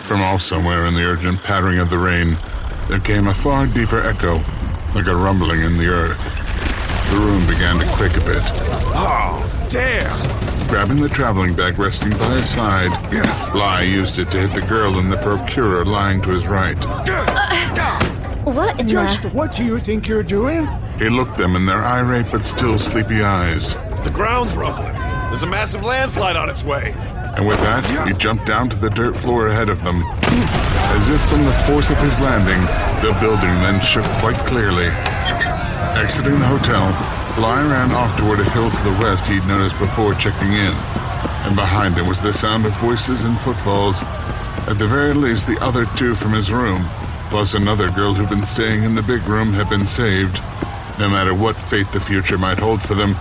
From off somewhere in the urgent pattering of the rain, there came a far deeper echo, like a rumbling in the earth. The room began to quake a bit. Oh, damn! Grabbing the traveling bag resting by his side, Bly used it to hit the girl and the procurer lying to his right. What in Just what do you think you're doing? He looked them in their irate but still sleepy eyes. The ground's rumbling. There's a massive landslide on its way. And with that, he jumped down to the dirt floor ahead of them. As if from the force of his landing, the building then shook quite clearly. Exiting the hotel, Bly ran off toward a hill to the west he'd noticed before checking in. And behind him was the sound of voices and footfalls. At the very least, the other two from his room, plus another girl who'd been staying in the big room, had been saved. No matter what fate the future might hold for them,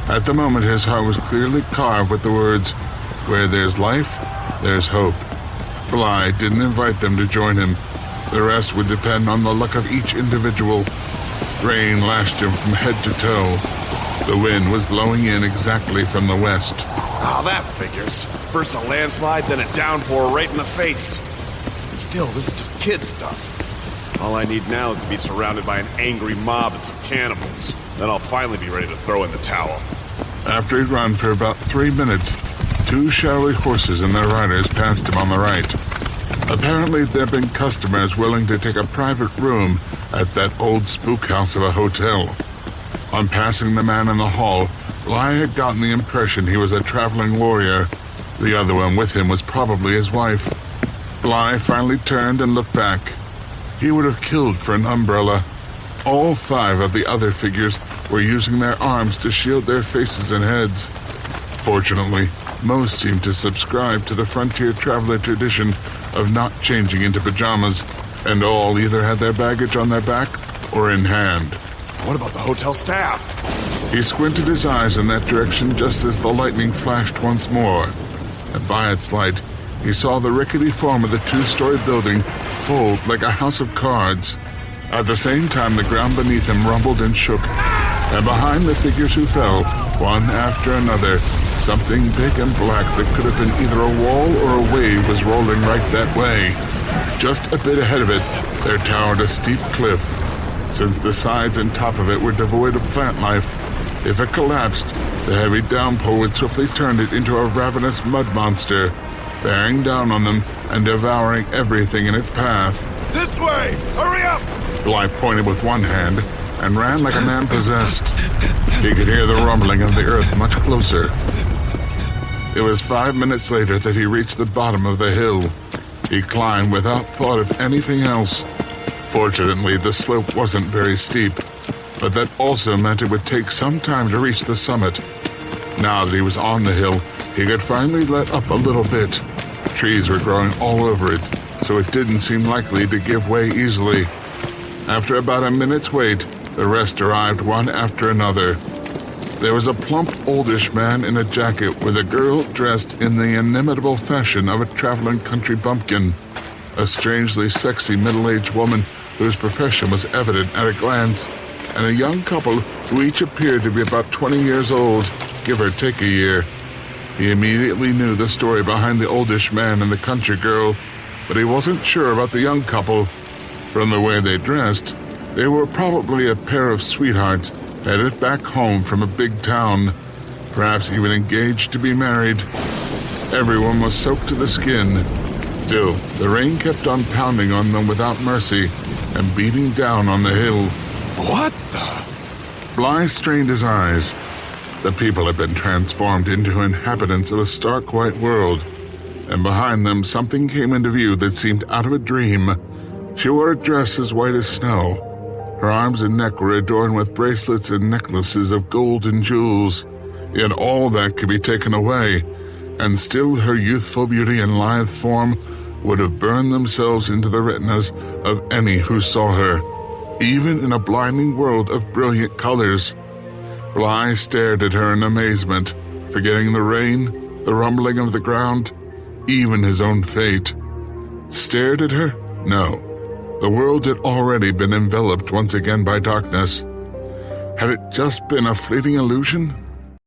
at the moment his heart was clearly carved with the words, "Where there's life, there's hope." Bly didn't invite them to join him. The rest would depend on the luck of each individual. Rain lashed him from head to toe. The wind was blowing in exactly from the west. Oh, that figures. First a landslide, then a downpour right in the face. Still, this is just kid stuff. All I need now is to be surrounded by an angry mob and some cannibals. Then I'll finally be ready to throw in the towel. After he'd run for about 3 minutes, 2 shadowy horses and their riders passed him on the right. Apparently, there'd been customers willing to take a private room at that old spook house of a hotel. On passing the man in the hall, Bly had gotten the impression he was a traveling warrior. The other one with him was probably his wife. Bly finally turned and looked back. He would have killed for an umbrella. All 5 of the other figures were using their arms to shield their faces and heads. Fortunately, most seemed to subscribe to the frontier traveler tradition of not changing into pajamas, and all either had their baggage on their back or in hand. What about the hotel staff? He squinted his eyes in that direction just as the lightning flashed once more, and by its light, he saw the rickety form of the 2-story building fold like a house of cards. At the same time, the ground beneath him rumbled and shook, and behind the figures who fell, one after another, something big and black that could have been either a wall or a wave was rolling right that way. Just a bit ahead of it, there towered a steep cliff. Since the sides and top of it were devoid of plant life, if it collapsed, the heavy downpour would swiftly turn it into a ravenous mud monster, bearing down on them and devouring everything in its path. This way! Hurry up! Bly pointed with one hand and ran like a man possessed. He could hear the rumbling of the earth much closer. It was 5 minutes later that he reached the bottom of the hill. He climbed without thought of anything else. Fortunately, the slope wasn't very steep, but that also meant it would take some time to reach the summit. Now that he was on the hill, he could finally let up a little bit. Trees were growing all over it, so it didn't seem likely to give way easily. After about a minute's wait, the rest arrived one after another. There was a plump, oldish man in a jacket with a girl dressed in the inimitable fashion of a traveling country bumpkin, a strangely sexy middle-aged woman whose profession was evident at a glance, and a young couple who each appeared to be about 20 years old, give or take a year. He immediately knew the story behind the oldish man and the country girl, but he wasn't sure about the young couple. From the way they dressed, they were probably a pair of sweethearts headed back home from a big town, perhaps even engaged to be married. Everyone was soaked to the skin. Still, the rain kept on pounding on them without mercy and beating down on the hill. What the? Bly strained his eyes. The people had been transformed into inhabitants of a stark white world, and behind them something came into view that seemed out of a dream. She wore a dress as white as snow. Her arms and neck were adorned with bracelets and necklaces of gold and jewels. Yet all that could be taken away, and still her youthful beauty and lithe form would have burned themselves into the retinas of any who saw her, even in a blinding world of brilliant colors. Bly stared at her in amazement, forgetting the rain, the rumbling of the ground, even his own fate. Stared at her? No. The world had already been enveloped once again by darkness. Had it just been a fleeting illusion?